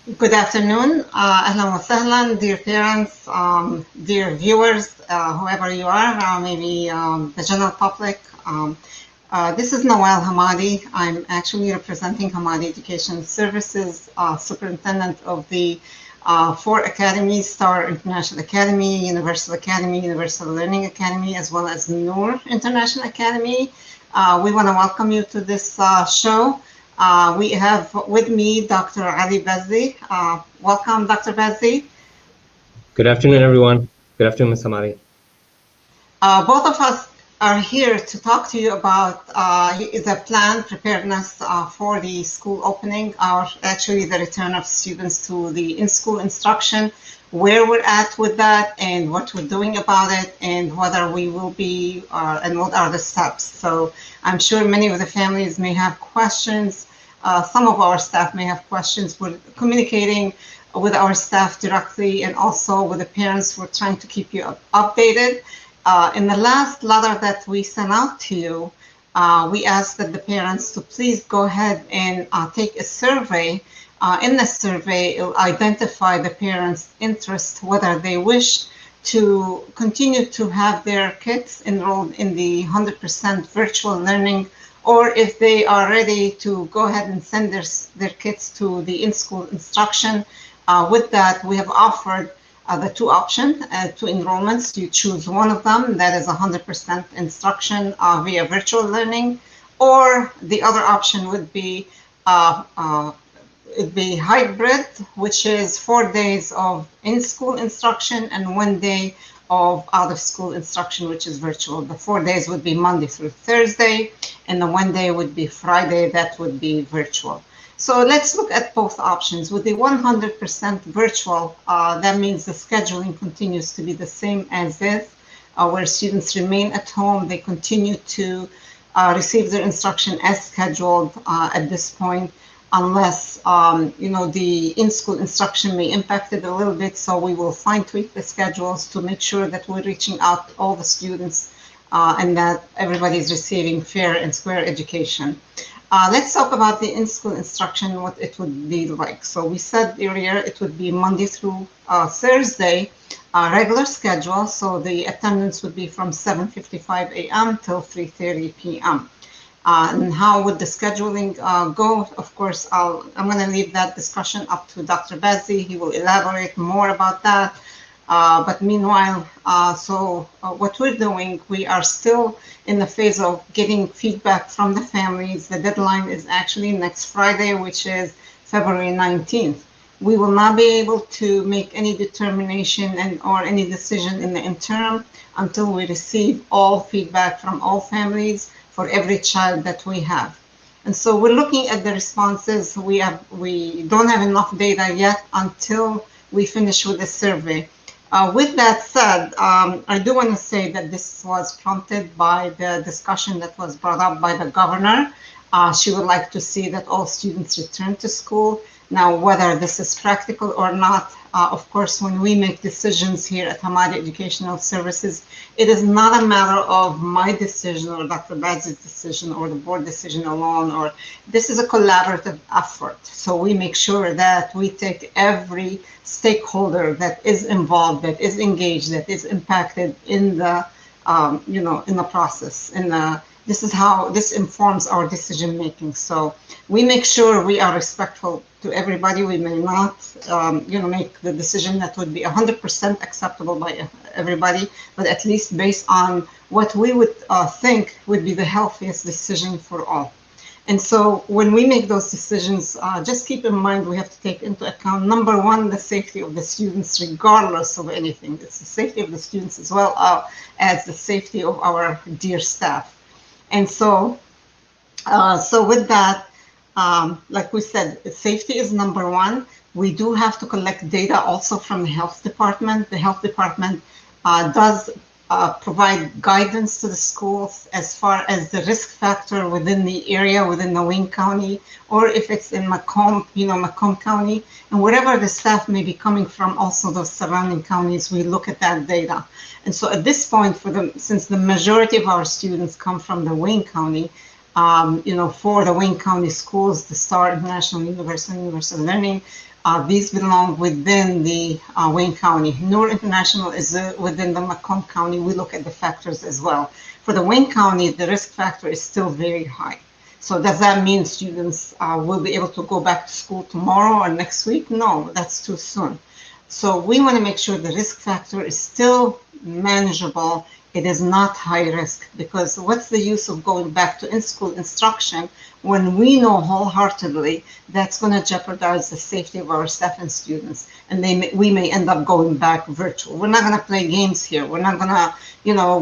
Good afternoon. Ahlan wa sahlan, dear parents, dear viewers, whoever you are, maybe the general public. This is Nawal Hamadeh. I'm actually representing Hamadeh Education Services, Superintendent of the 4 academies: Star International Academy, Universal Academy, Universal Learning Academy, as well as Noor International Academy. We want to welcome you to this show. We have with me Dr. Ali Bazzi. Welcome, Dr. Bazzi. Good afternoon, everyone. Good afternoon, Ms. Hamadeh. Both of us are here to talk to you about the plan preparedness for the school opening, or actually the return of students to the in-school instruction, where we're at with that and what we're doing about it, and whether we will be, and what are the steps. So I'm sure many of the families may have questions. Some of our staff may have questions. We're communicating with our staff directly and also with the parents. We're trying to keep you updated. In the last letter that we sent out to you, we asked that the parents to please go ahead and take a survey. In the survey, it will identify the parents' interest, whether they wish to continue to have their kids enrolled in the 100% virtual learning, or if they are ready to go ahead and send their kids to the in-school instruction. With that, we have offered the two options, two enrollments. You choose one of them, that is 100% instruction via virtual learning, or the other option would be hybrid, which is 4 days of in-school instruction and 1 day of out-of-school instruction, which is virtual. The 4 days would be Monday through Thursday, and the 1 day would be Friday, that would be virtual. So let's look at both options. With the 100% virtual, that means the scheduling continues to be the same as is, where students remain at home. They continue to receive their instruction as scheduled at this point, unless the in-school instruction may impact it a little bit. So we will fine-tweak the schedules to make sure that we're reaching out to all the students and that everybody is receiving fair and square education. Let's talk about the in-school instruction, what it would be like. So we said earlier it would be Monday through Thursday, regular schedule. So the attendance would be from 7:55 a.m. till 3:30 p.m. And how would the scheduling go? Of course, I'm going to leave that discussion up to Dr. Bazzi. He will elaborate more about that. But meanwhile, what we're doing, we are still in the phase of getting feedback from the families. The deadline is actually next Friday, which is February 19th. We will not be able to make any determination or any decision in the interim until we receive all feedback from all families for every child that we have. And so we're looking at the responses. We don't have enough data yet until we finish with the survey. With that said, I do want to say that this was prompted by the discussion that was brought up by the governor. She would like to see that all students return to school. Now, whether this is practical or not, of course, when we make decisions here at Hamadeh Educational Services, it is not a matter of my decision or Dr. Bazzi's decision or the board decision alone, or this is a collaborative effort. So we make sure that we take every stakeholder that is involved, that is engaged, that is impacted in the, in the process. This is how this informs our decision making. So we make sure we are respectful to everybody. We may not, make the decision that would be 100% acceptable by everybody, but at least based on what we would think would be the healthiest decision for all. And so when we make those decisions, just keep in mind we have to take into account, number one, the safety of the students, regardless of anything. It's the safety of the students as well as the safety of our dear staff. And so, with that, like we said, safety is number one. We do have to collect data also from the health department. The health department does provide guidance to the schools as far as the risk factor within the area, within the Wayne County, or if it's in Macomb, Macomb County, and wherever the staff may be coming from, also those surrounding counties, we look at that data. And so at this point, since the majority of our students come from the Wayne County, for the Wayne County schools, the Star International Universal Learning, These belong within the Wayne County. Noor International is within the Macomb County. We look at the factors as well. For the Wayne County, the risk factor is still very high. So does that mean students will be able to go back to school tomorrow or next week? No, that's too soon. So we want to make sure the risk factor is still manageable. It is not high risk, because what's the use of going back to in-school instruction when we know wholeheartedly that's going to jeopardize the safety of our staff and students, and we may end up going back virtual. We're not going to play games here. We're not going to,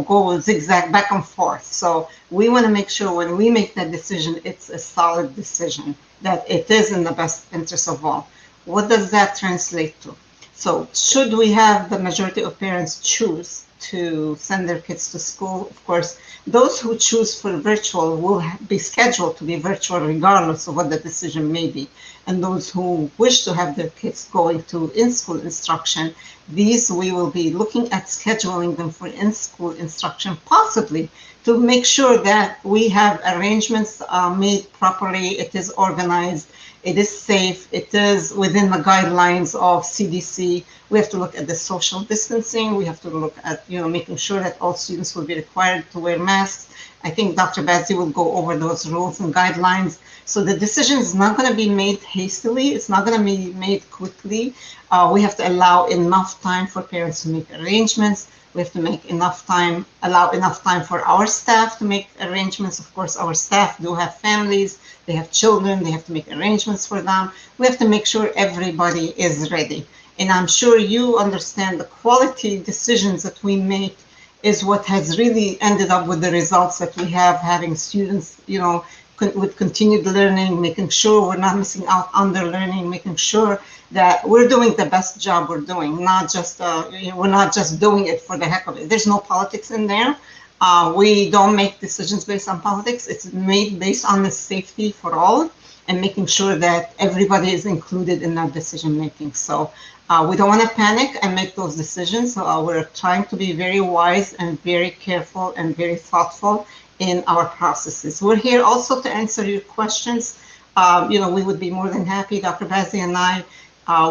go zigzag back and forth. So we want to make sure when we make that decision, it's a solid decision, that it is in the best interest of all. What does that translate to? So should we have the majority of parents choose to send their kids to school? Of course, those who choose for virtual will be scheduled to be virtual regardless of what the decision may be. And those who wish to have their kids going to in-school instruction, these we will be looking at scheduling them for in-school instruction, possibly to make sure that we have arrangements made properly, it is organized, it is safe, it is within the guidelines of CDC. We have to look at the social distancing. We have to look at, making sure that all students will be required to wear masks. I think Dr. Bazzi will go over those rules and guidelines. So the decision is not going to be made hastily. It's not going to be made quickly. We have to allow enough time for parents to make arrangements. We have to allow enough time for our staff to make arrangements. Of course, our staff do have families, they have children, they have to make arrangements for them. We have to make sure everybody is ready. And I'm sure you understand the quality decisions that we make is what has really ended up with the results that we have, having students, with continued learning, making sure we're not missing out on their learning, making sure that we're doing the best job we're doing, not just, we're not just doing it for the heck of it. There's no politics in there. We don't make decisions based on politics. It's made based on the safety for all and making sure that everybody is included in that decision making. So we don't want to panic and make those decisions. We're trying to be very wise and very careful and very thoughtful in our processes. We're here also to answer your questions. We would be more than happy, Dr. Bazzi and I,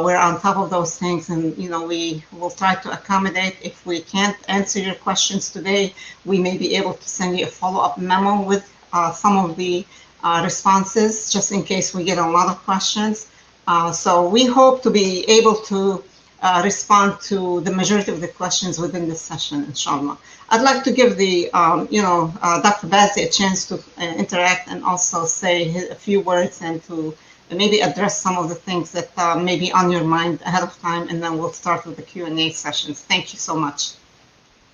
we're on top of those things, and we will try to accommodate. If we can't answer your questions today, we may be able to send you a follow-up memo with some of the responses, just in case we get a lot of questions. So we hope to be able to respond to the majority of the questions within this session, inshallah. I'd like to give the, Dr. Bazzi a chance to interact and also say a few words and to maybe address some of the things that may be on your mind ahead of time, and then we'll start with the Q&A sessions. Thank you so much.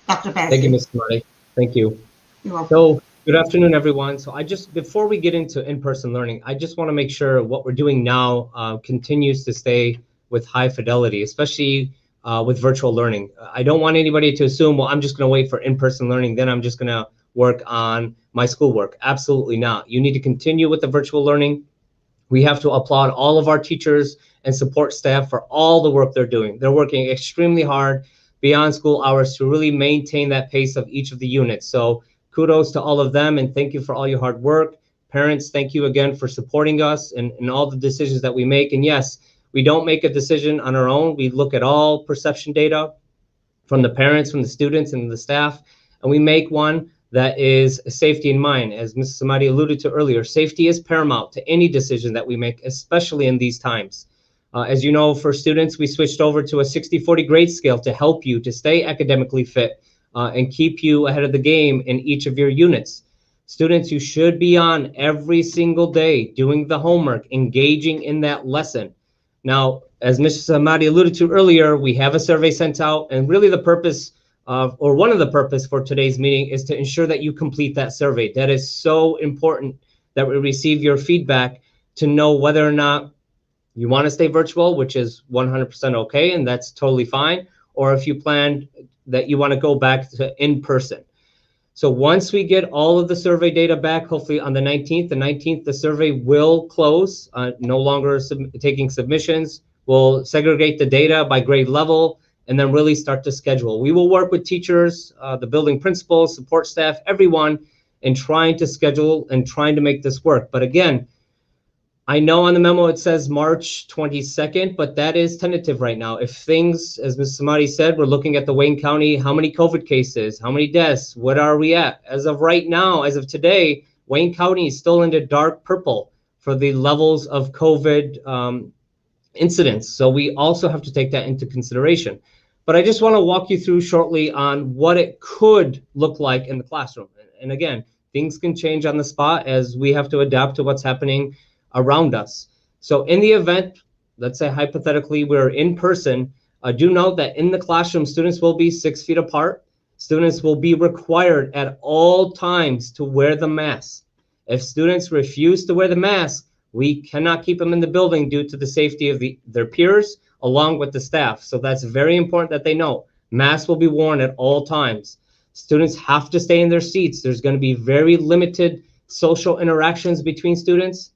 Dr. Bazzi. Thank you, Ms. Hamadeh. Thank you. You're welcome. So good afternoon, everyone. So before we get into in-person learning, I just want to make sure what we're doing now continues to stay with high fidelity, especially with virtual learning. I don't want anybody to assume, well, I'm just going to wait for in-person learning, then I'm just going to work on my schoolwork. Absolutely not. You need to continue with the virtual learning. We have to applaud all of our teachers and support staff for all the work they're doing. They're working extremely hard beyond school hours to really maintain that pace of each of the units. So kudos to all of them, and thank you for all your hard work. Parents, thank you again for supporting us in all the decisions that we make. And yes, we don't make a decision on our own. We look at all perception data from the parents, from the students, and the staff, and we make one that is safety in mind. As Mrs. Hamadeh alluded to earlier, safety is paramount to any decision that we make, especially in these times. As you know, for students, we switched over to a 60-40 grade scale to help you to stay academically fit and keep you ahead of the game in each of your units. Students, you should be on every single day doing the homework, engaging in that lesson. Now, as Mrs. Hamadeh alluded to earlier, we have a survey sent out, and really the purpose or one of the purpose for today's meeting is to ensure that you complete that survey. That is so important, that we receive your feedback to know whether or not you want to stay virtual, which is 100% okay, and that's totally fine, or if you plan that you want to go back to in person. So once we get all of the survey data back, hopefully on the 19th, the survey will close, no longer taking submissions. We'll segregate the data by grade level and then really start to schedule. We will work with teachers, the building principals, support staff, everyone in trying to schedule and trying to make this work. But again, I know on the memo it says March 22nd, but that is tentative right now. If things, as Ms. Hamadeh said, we're looking at the Wayne County, how many COVID cases, how many deaths, what are we at? As of right now, as of today, Wayne County is still in the dark purple for the levels of COVID incidents. So we also have to take that into consideration. But I just want to walk you through shortly on what it could look like in the classroom. And again, things can change on the spot as we have to adapt to what's happening around us. So in the event, let's say hypothetically, we're in person, do note that in the classroom, students will be 6 feet apart. Students will be required at all times to wear the mask. If students refuse to wear the mask, we cannot keep them in the building due to the safety of their peers along with the staff. So that's very important that they know. Masks will be worn at all times. Students have to stay in their seats. There's going to be very limited social interactions between students.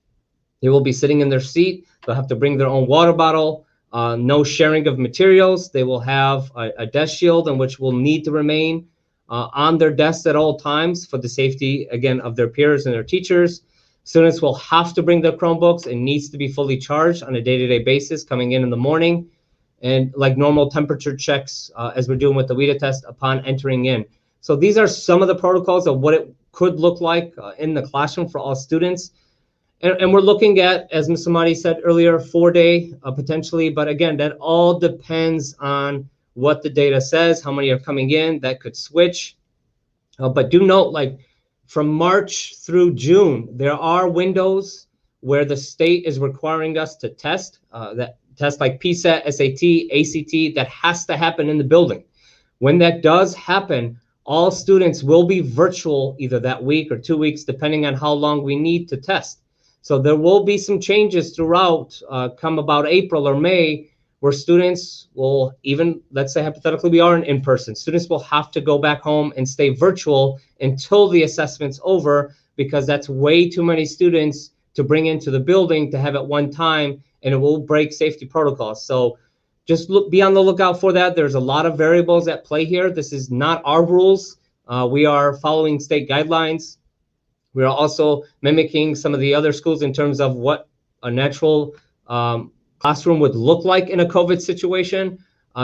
They will be sitting in their seat. They'll have to bring their own water bottle. No sharing of materials. They will have a desk shield in which will need to remain on their desks at all times for the safety, again, of their peers and their teachers. Students will have to bring their Chromebooks. It needs to be fully charged on a day-to-day basis coming in the morning, and like normal temperature checks as we're doing with the WIDA test upon entering in. So these are some of the protocols of what it could look like in the classroom for all students. And we're looking at, as Ms. Hamadeh said earlier, 4-day potentially, but again, that all depends on what the data says, how many are coming in, that could switch. But do note, like, from March through June, there are windows where the state is requiring us to test, that test like PSAT, SAT, ACT, that has to happen in the building. When that does happen, all students will be virtual either that week or 2 weeks, depending on how long we need to test. So there will be some changes throughout, come about April or May, where students will, even, let's say hypothetically we are in person, students will have to go back home and stay virtual until the assessment's over, because that's way too many students to bring into the building to have at one time, and it will break safety protocols. So just be on the lookout for that. There's a lot of variables at play here. This is not our rules. We are following state guidelines. We are also mimicking some of the other schools in terms of what a natural classroom would look like in a COVID situation.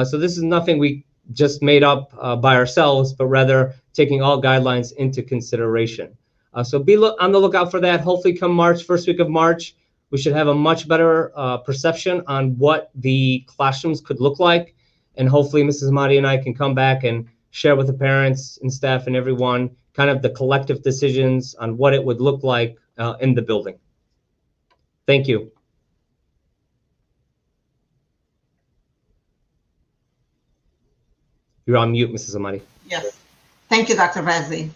So this is nothing we just made up by ourselves, but rather taking all guidelines into consideration. So be on the lookout for that. Hopefully come March, first week of March, we should have a much better perception on what the classrooms could look like. And hopefully Mrs. Hamadeh and I can come back and share with the parents and staff and everyone kind of the collective decisions on what it would look like in the building. Thank you. You're on mute, Mrs. Hamadeh. Yes. Thank you, Dr. Bazzi.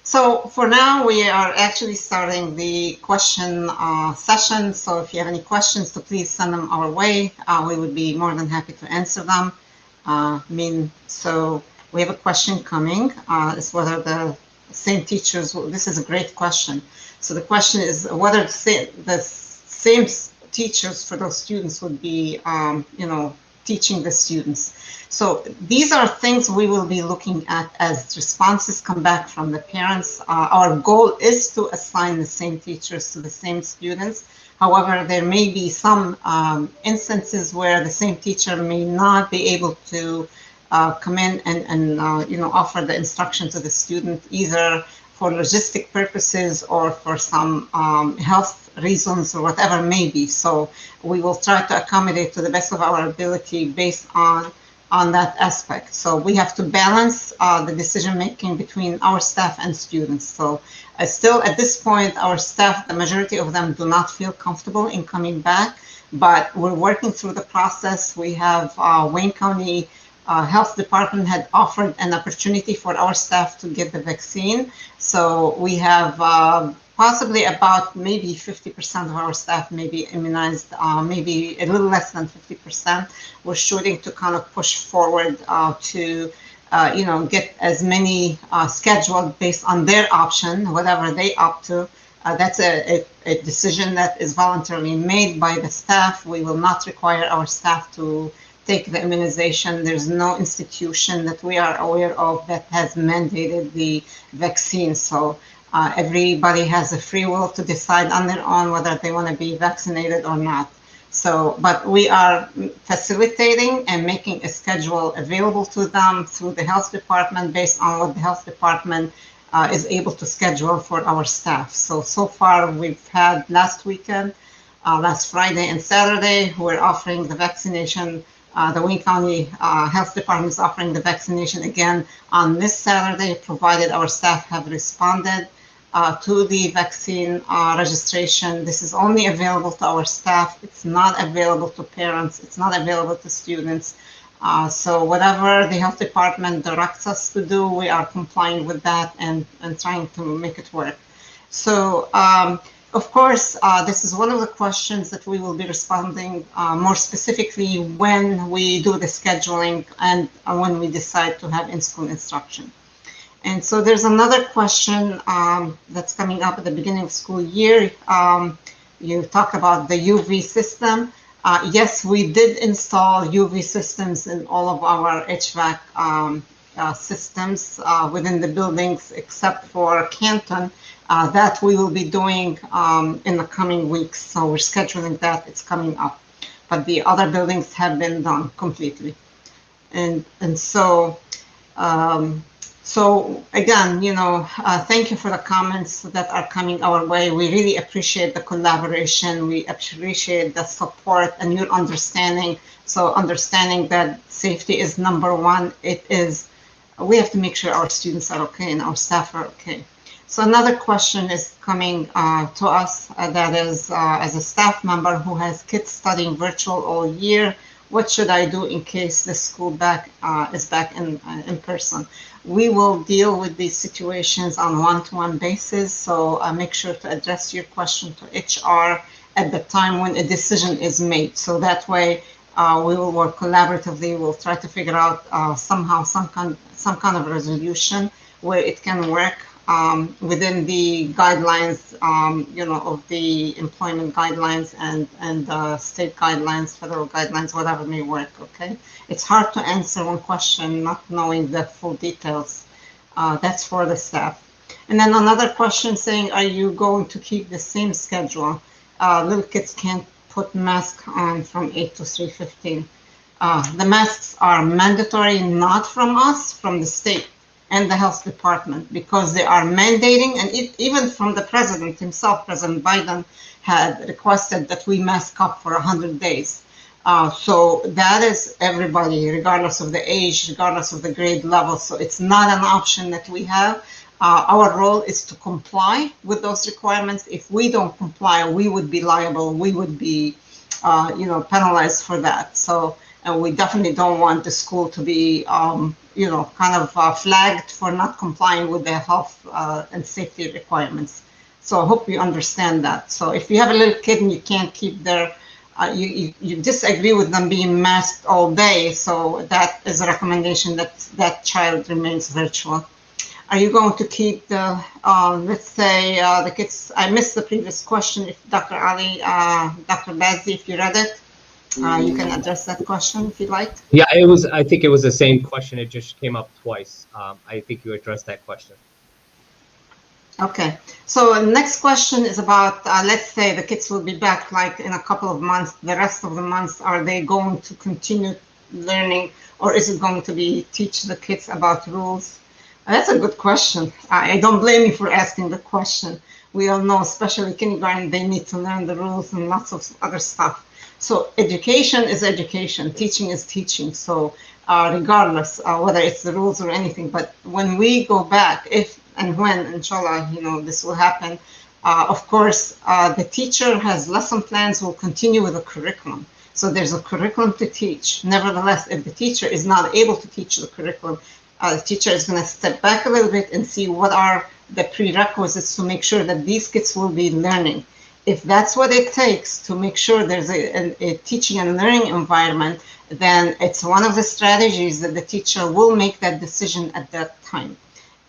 So for now, we are actually starting the question session. So if you have any questions, so please send them our way. We would be more than happy to answer them. So we have a question coming. Is whether the same teachers, this is a great question. So the question is whether the same teachers for those students would be, teaching the students. So these are things we will be looking at as responses come back from the parents. Our goal is to assign the same teachers to the same students. However, there may be some instances where the same teacher may not be able to come in and offer the instruction to the student, either for logistic purposes or for some health reasons or whatever it may be. So we will try to accommodate to the best of our ability based on that aspect. So we have to balance the decision making between our staff and students. So still at this point, our staff, the majority of them do not feel comfortable in coming back, but we're working through the process. We have Wayne County Health Department had offered an opportunity for our staff to get the vaccine. So we have possibly about maybe 50% of our staff may be immunized, maybe a little less than 50%. We're shooting to kind of push forward to get as many scheduled based on their option, whatever they opt to. That's a decision that is voluntarily made by the staff. We will not require our staff to take the immunization. There's no institution that we are aware of that has mandated the vaccine. So Everybody has a free will to decide on their own whether they want to be vaccinated or not. So, but we are facilitating and making a schedule available to them through the health department based on what the health department is able to schedule for our staff. So far we've had last weekend, last Friday and Saturday, we're offering the vaccination. The Wayne County Health Department is offering the vaccination again on this Saturday, provided our staff have responded to the vaccine registration. This is only available to our staff. It's not available to parents. It's not available to students. So whatever the health department directs us to do, we are complying with that and trying to make it work. So of course, this is one of the questions that we will be responding more specifically when we do the scheduling and when we decide to have in-school instruction. And so there's another question that's coming up at the beginning of school year. You talk about the UV system. Yes, we did install UV systems in all of our HVAC systems within the buildings, except for Canton. That we will be doing in the coming weeks. So we're scheduling that, it's coming up. But the other buildings have been done completely. And so, so again, you know, thank you for the comments that are coming our way. We really appreciate the collaboration. We appreciate the support and your understanding. So understanding that safety is number one. It is, we have to make sure our students are okay and our staff are okay. So another question is coming to us that is, as a staff member who has kids studying virtual all year, what should I do in case the school is back in person? We will deal with these situations on one-to-one basis. So make sure to address your question to HR at the time when a decision is made. So that way we will work collaboratively. We'll try to figure out somehow some kind of resolution where it can work within the guidelines, you know, of the employment guidelines and state guidelines, federal guidelines, whatever may work. Okay, it's hard to answer one question not knowing the full details. That's for the staff. And then another question saying, are you going to keep the same schedule? Little kids can't put masks on from 8 to 3:15. The masks are mandatory, not from us, from the state and the health department, because they are mandating, and even from the president himself, President Biden had requested that we mask up for 100 days. So that is everybody, regardless of the age, regardless of the grade level. So it's not an option that we have. Our role is to comply with those requirements. If we don't comply, we would be liable. We would be, you know, penalized for that. So, and we definitely don't want the school to be, you know, kind of flagged for not complying with the health and safety requirements. So I hope you understand that. So if you have a little kid and you can't keep their, you disagree with them being masked all day, so that is a recommendation that that child remains virtual. Are you going to keep the, let's say, the kids, I missed the previous question, if Dr. Ali, Dr. Bazzi, if you read it, you can address that question if you'd like. Yeah, it was, I think it was the same question. It just came up twice. I think you addressed that question. Okay, so next question is about, let's say the kids will be back like in a couple of months, the rest of the months, are they going to continue learning, or is it going to be teach the kids about rules? That's a good question. I don't blame you for asking the question. We all know, especially kindergarten, they need to learn the rules and lots of other stuff. So education is education, teaching is teaching. So regardless, whether it's the rules or anything, but when we go back, if and when, inshallah, you know, this will happen, of course, the teacher has lesson plans, will continue with the curriculum. So there's a curriculum to teach. Nevertheless, if the teacher is not able to teach the curriculum, the teacher is going to step back a little bit and see what are the prerequisites to make sure that these kids will be learning. If that's what it takes to make sure there's a teaching and learning environment, then it's one of the strategies that the teacher will make that decision at that time.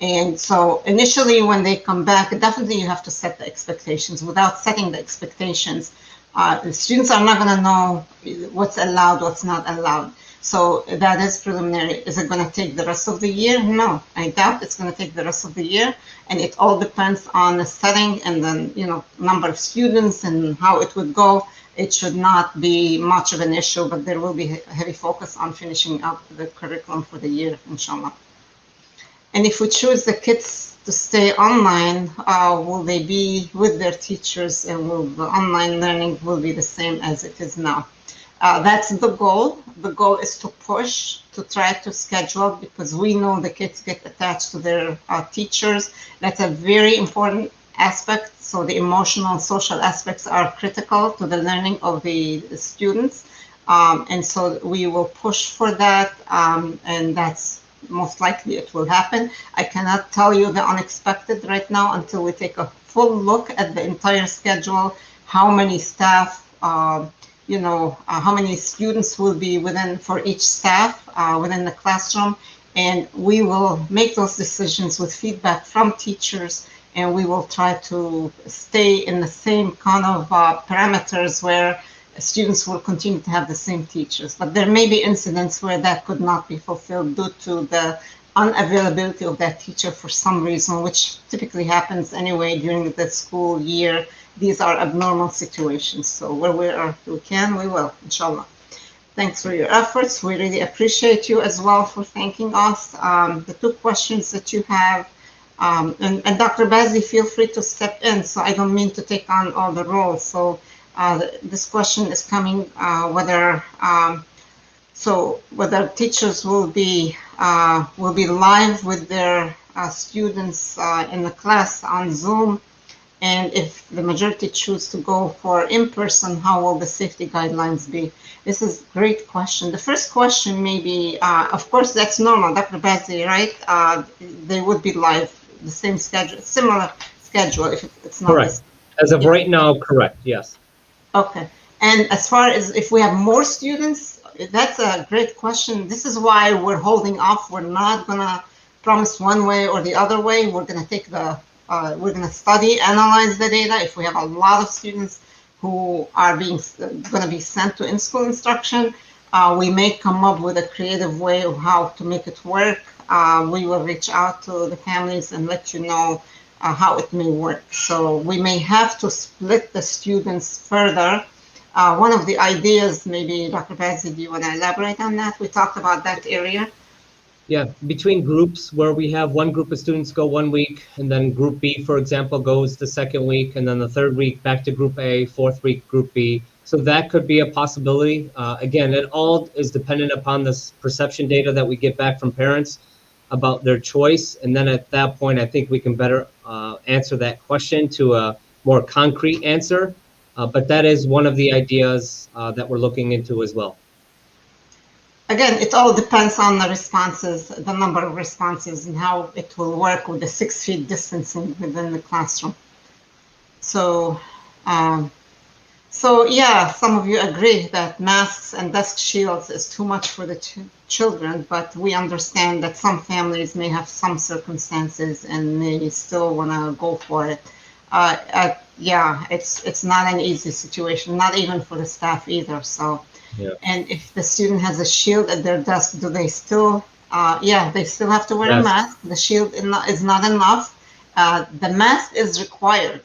And so initially when they come back, definitely you have to set the expectations. Without setting the expectations, the students are not going to know what's allowed, what's not allowed. So that is preliminary. Is it going to take the rest of the year? No, I doubt it's going to take the rest of the year. And it all depends on the setting and then, number of students and how it would go. It should not be much of an issue, but there will be a heavy focus on finishing up the curriculum for the year, inshallah. And if we choose the kids to stay online, will they be with their teachers, and will the online learning will be the same as it is now? That's the goal. The goal is to push, to try to schedule, because we know the kids get attached to their teachers. That's a very important aspect. So the emotional and social aspects are critical to the learning of the students. And so we will push for that, and that's most likely it will happen. I cannot tell you the unexpected right now until we take a full look at the entire schedule, how many staff, how many students will be for each staff within the classroom, and we will make those decisions with feedback from teachers, and we will try to stay in the same kind of parameters where students will continue to have the same teachers. But there may be incidents where that could not be fulfilled due to the unavailability of that teacher for some reason, which typically happens anyway during the school year. These are abnormal situations. So where we can, we will, inshallah. Thanks for your efforts. We really appreciate you as well for thanking us. The two questions that you have, and Dr. Bazzi, feel free to step in. So I don't mean to take on all the roles. So this question is coming whether teachers will be live with their students in the class on Zoom, and if the majority choose to go for in-person, how will the safety guidelines be? This is a great question. The first question may be, of course, that's normal, Dr. Bazzi, right? They would be live, the same schedule, similar schedule if it's not. Correct. As of right now, correct, yes. Okay. And as far as if we have more students, that's a great question. This is why we're holding off. We're not going to promise one way or the other way. We're going to take we're going to study, analyze the data. If we have a lot of students who are going to be sent to in-school instruction, we may come up with a creative way of how to make it work. We will reach out to the families and let you know how it may work. So we may have to split the students further. One of the ideas, maybe Dr. Bazzi, do you want to elaborate on that? We talked about that area. Yeah, between groups where we have one group of students go 1 week, and then group B, for example, goes the second week, and then the third week back to group A, fourth week group B. So that could be a possibility. Again, it all is dependent upon this perception data that we get back from parents about their choice. And then at that point, I think we can better answer that question to a more concrete answer. But that is one of the ideas that we're looking into as well. Again, it all depends on the responses, the number of responses, and how it will work with the 6 feet distancing within the classroom. So, yeah, some of you agree that masks and desk shields is too much for the children, but we understand that some families may have some circumstances and they still want to go for it. Yeah, it's not an easy situation, not even for the staff either. So. Yeah. And if the student has a shield at their desk, do they still? Yeah, they still have to wear a mask. The shield is not enough. The mask is required.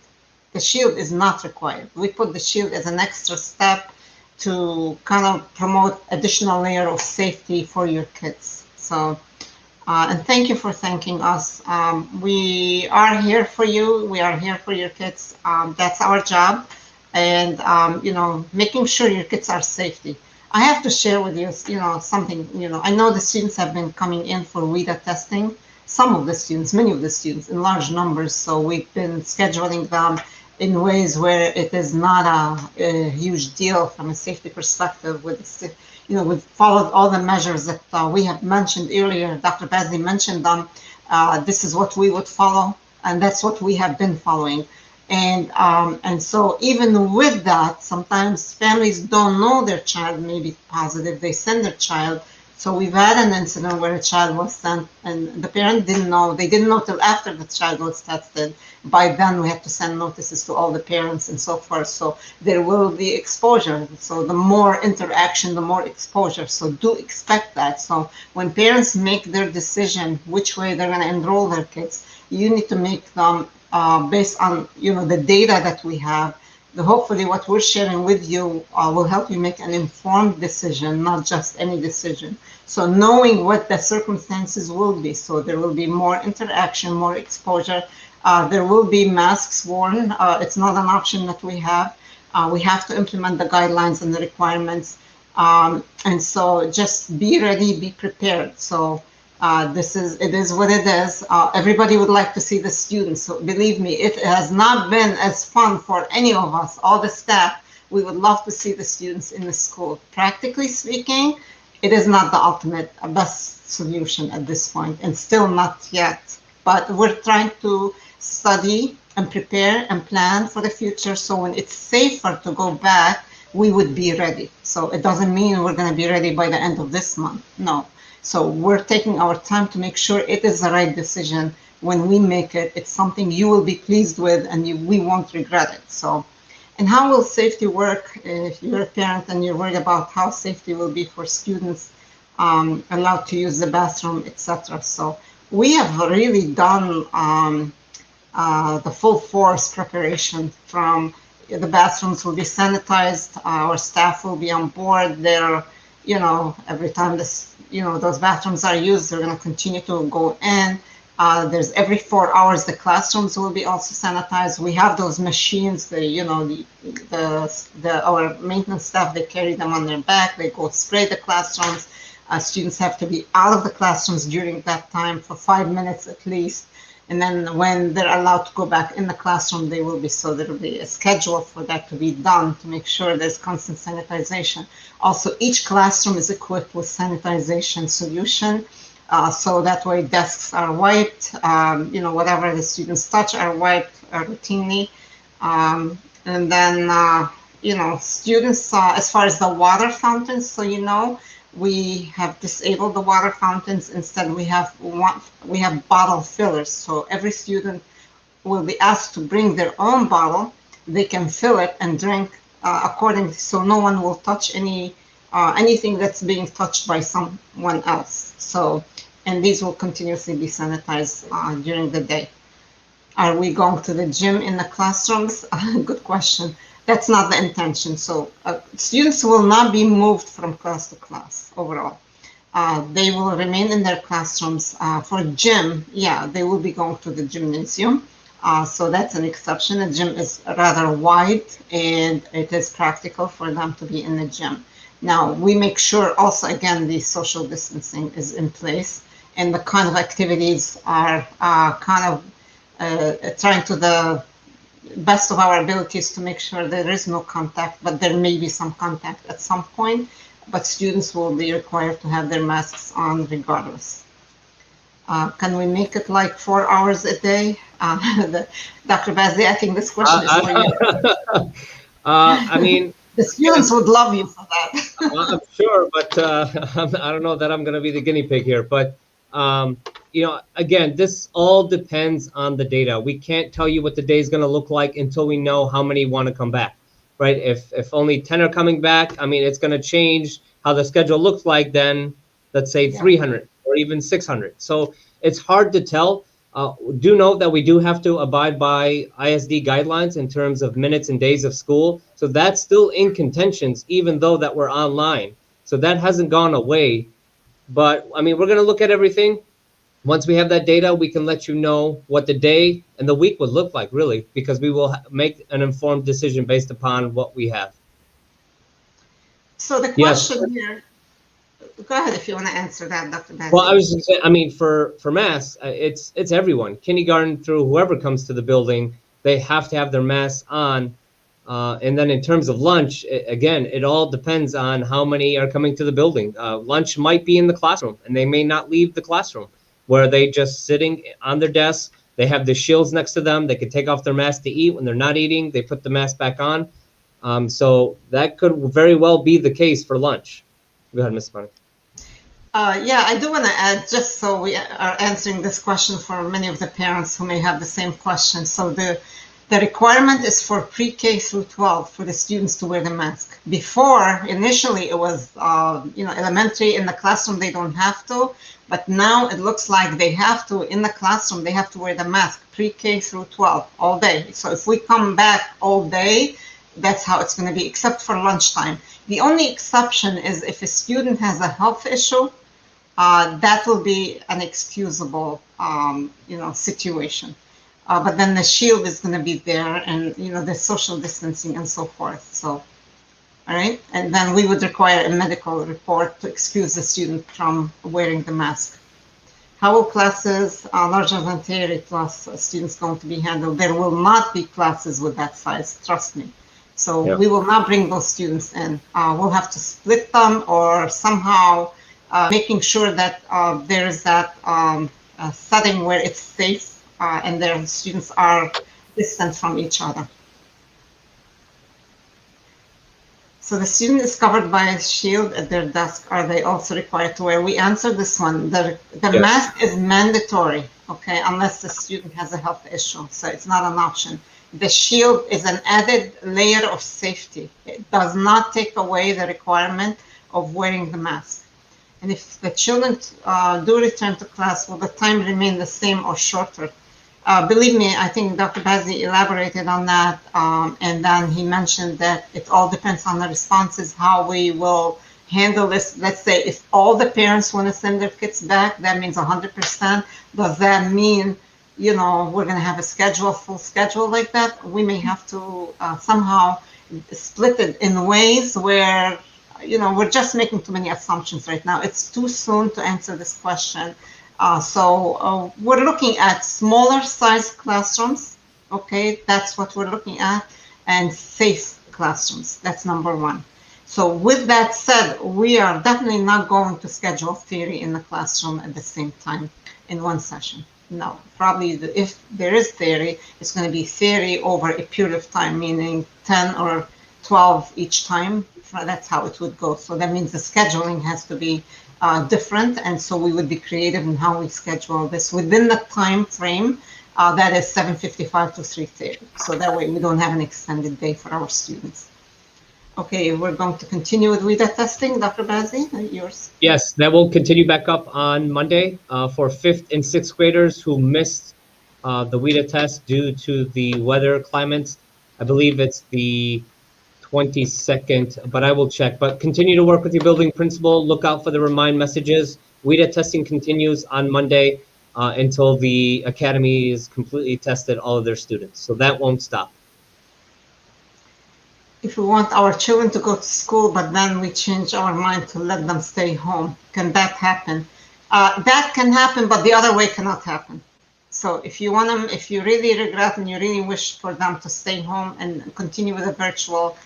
The shield is not required. We put the shield as an extra step to kind of promote additional layer of safety for your kids. So, and thank you for thanking us. We are here for you. We are here for your kids. That's our job. And, making sure your kids are safety. I have to share with you, something, I know the students have been coming in for WIDA testing. Some of the students, many of the students in large numbers. So we've been scheduling them in ways where it is not a huge deal from a safety perspective. We've followed all the measures that we have mentioned earlier. Dr. Bazzi mentioned them. This is what we would follow, and that's what we have been following. And so even with that, sometimes families don't know their child may be positive. They send their child So we've had an incident where a child was sent and the parent didn't know, they didn't know till after the child was tested. By then we had to send notices to all the parents and so forth. So there will be exposure. So the more interaction, the more exposure. So do expect that. So when parents make their decision which way they're going to enroll their kids, you need to make them based on the data that we have. Hopefully what we're sharing with you will help you make an informed decision, not just any decision. So knowing what the circumstances will be. So there will be more interaction, more exposure. There will be masks worn. It's not an option that we have. We have to implement the guidelines and the requirements. And so just be ready, be prepared. So it is what it is. Everybody would like to see the students. So believe me, it has not been as fun for any of us, all the staff. We would love to see the students in the school. Practically speaking, it is not the ultimate best solution at this point, and still not yet. But we're trying to study and prepare and plan for the future. So when it's safer to go back, we would be ready. So it doesn't mean we're going to be ready by the end of this month. No. So we're taking our time to make sure it is the right decision. When we make it, it's something you will be pleased with and we won't regret it. So, and how will safety work if you're a parent and you're worried about how safety will be for students allowed to use the bathroom, etc. So we have really done the full force preparation. From the bathrooms will be sanitized, our staff will be on board. They're, every time those bathrooms are used, they're going to continue to go in. There's every 4 hours the classrooms will be also sanitized. We have those machines. Our maintenance staff, they carry them on their back. They go spray the classrooms. Students have to be out of the classrooms during that time for 5 minutes at least. And then when they're allowed to go back in the classroom, there will be a schedule for that to be done to make sure there's constant sanitization. Also, each classroom is equipped with sanitization solution. So that way desks are wiped, whatever the students touch are wiped routinely. And then, students, as far as the water fountains, so we have disabled the water fountains. Instead, we have bottle fillers. So every student will be asked to bring their own bottle. They can fill it and drink accordingly, so no one will touch anything that's being touched by someone else. So, and these will continuously be sanitized during the day. Are we going to the gym in the classrooms? Good question. That's not the intention. So students will not be moved from class to class overall. They will remain in their classrooms. For gym, yeah, they will be going to the gymnasium. So that's an exception. The gym is rather wide and it is practical for them to be in the gym. Now, we make sure also, again, the social distancing is in place and the kind of activities are trying to the best of our abilities to make sure there is no contact, but there may be some contact at some point, but students will be required to have their masks on regardless. Can we make it like 4 hours a day? Dr. Bazzi, I think this question is for you. I mean, the students would love you for that. I'm sure, but I don't know that I'm going to be the guinea pig here. But again, this all depends on the data. We can't tell you what the day is going to look like until we know how many want to come back, right? If only 10 are coming back, I mean, it's going to change how the schedule looks like then, let's say 300 or even 600. So it's hard to tell. Do note that we do have to abide by ISD guidelines in terms of minutes and days of school. So that's still in contentions, even though that we're online. So that hasn't gone away. But I mean, we're going to look at everything. Once we have that data, we can let you know what the day and the week would look like, really, because we will make an informed decision based upon what we have. So the question here, go ahead if you want to answer that, Dr. Bazzi. Well, I was just saying, I mean, for masks, it's everyone, kindergarten through whoever comes to the building, they have to have their masks on. And then in terms of lunch, again, it all depends on how many are coming to the building. Lunch might be in the classroom, and they may not leave the classroom, where they just sitting on their desk. They have the shields next to them. They can take off their mask to eat. When they're not eating, they put the mask back on. So that could very well be the case for lunch. Go ahead, Ms. Bonnie. Yeah, I do want to add, just so we are answering this question for many of the parents who may have the same question. So the requirement is for pre-K through 12 for the students to wear the mask. Before, initially, it was elementary in the classroom they don't have to, but now it looks like they have to in the classroom. They have to wear the mask pre-K through 12 all day. So if we come back all day, that's how it's going to be, except for lunchtime. The only exception is if a student has a health issue, that will be an excusable, situation. But then the shield is going to be there, and the social distancing and so forth. So, all right, and then we would require a medical report to excuse the student from wearing the mask. How will classes larger than theory plus students going to be handled? There will not be classes with that size, trust me. So Yeah. we will not bring those students in. We'll have to split them or somehow making sure that there is that setting where it's safe and their students are distant from each other. So the student is covered by a shield at their desk. Are they also required to wear? We answered this one. The Yes. mask is mandatory, okay, unless the student has a health issue. So it's not an option. The shield is an added layer of safety. It does not take away the requirement of wearing the mask. And if the children do return to class, will the time remain the same or shorter? Believe me, I think Dr. Bazzi elaborated on that, and then he mentioned that it all depends on the responses, how we will handle this. Let's say if all the parents want to send their kids back, that means 100%. Does that mean, we're going to have a full schedule like that? We may have to somehow split it in ways where, we're just making too many assumptions right now. It's too soon to answer this question. So we're looking at smaller size classrooms, okay, that's what we're looking at, and safe classrooms, that's number one. So with that said, we are definitely not going to schedule theory in the classroom at the same time in one session. No, probably if there is theory, it's going to be theory over a period of time, meaning 10 or 12 each time. That's how it would go. So that means the scheduling has to be different, and so we would be creative in how we schedule this within the time frame that is 7:55 to 3:30. So that way we don't have an extended day for our students. Okay, we're going to continue with WIDA testing. Dr. Bazzi, yours. Yes, that will continue back up on Monday for 5th and 6th graders who missed the WIDA test due to the weather climate. I believe it's the 22nd, but I will check. But continue to work with your building principal. Look out for the remind messages. WIDA testing continues on Monday until the academy is completely tested all of their students. So that won't stop. If we want our children to go to school, but then we change our mind to let them stay home, can that happen? That can happen, but the other way cannot happen. So if you want them, if you really regret and you really wish for them to stay home and continue with the virtual,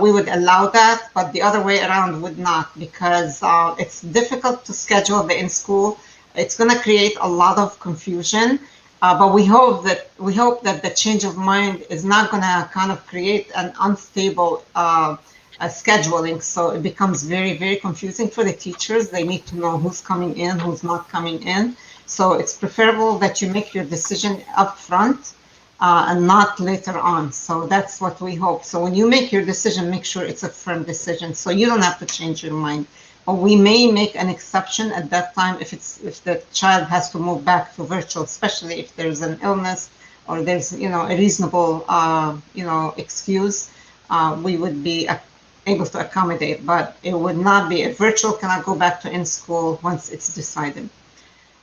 we would allow that, but the other way around would not, because it's difficult to schedule the in-school. It's going to create a lot of confusion, but we hope that the change of mind is not going to kind of create an unstable scheduling. So it becomes very, very confusing for the teachers. They need to know who's coming in, who's not coming in. So it's preferable that you make your decision up front and not later on. So that's what we hope. So when you make your decision, make sure it's a firm decision, so you don't have to change your mind. But we may make an exception at that time if the child has to move back to virtual, especially if there's an illness or there's a reasonable excuse. We would be able to accommodate, but it would not be. A virtual cannot go back to in school once it's decided.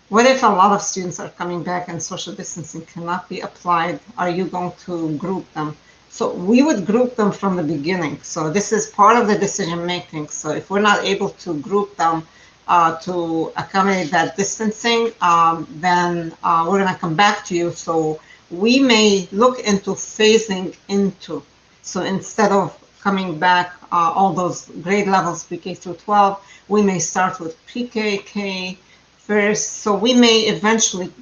What if a lot of students are coming back and social distancing cannot be applied? Are you going to group them? So we would group them from the beginning. So this is part of the decision making. So if we're not able to group them to accommodate that distancing, then we're going to come back to you. So we may look into phasing into. So instead of coming back all those grade levels, pre-K through 12, we may start with pre-K, K first. So we may eventually,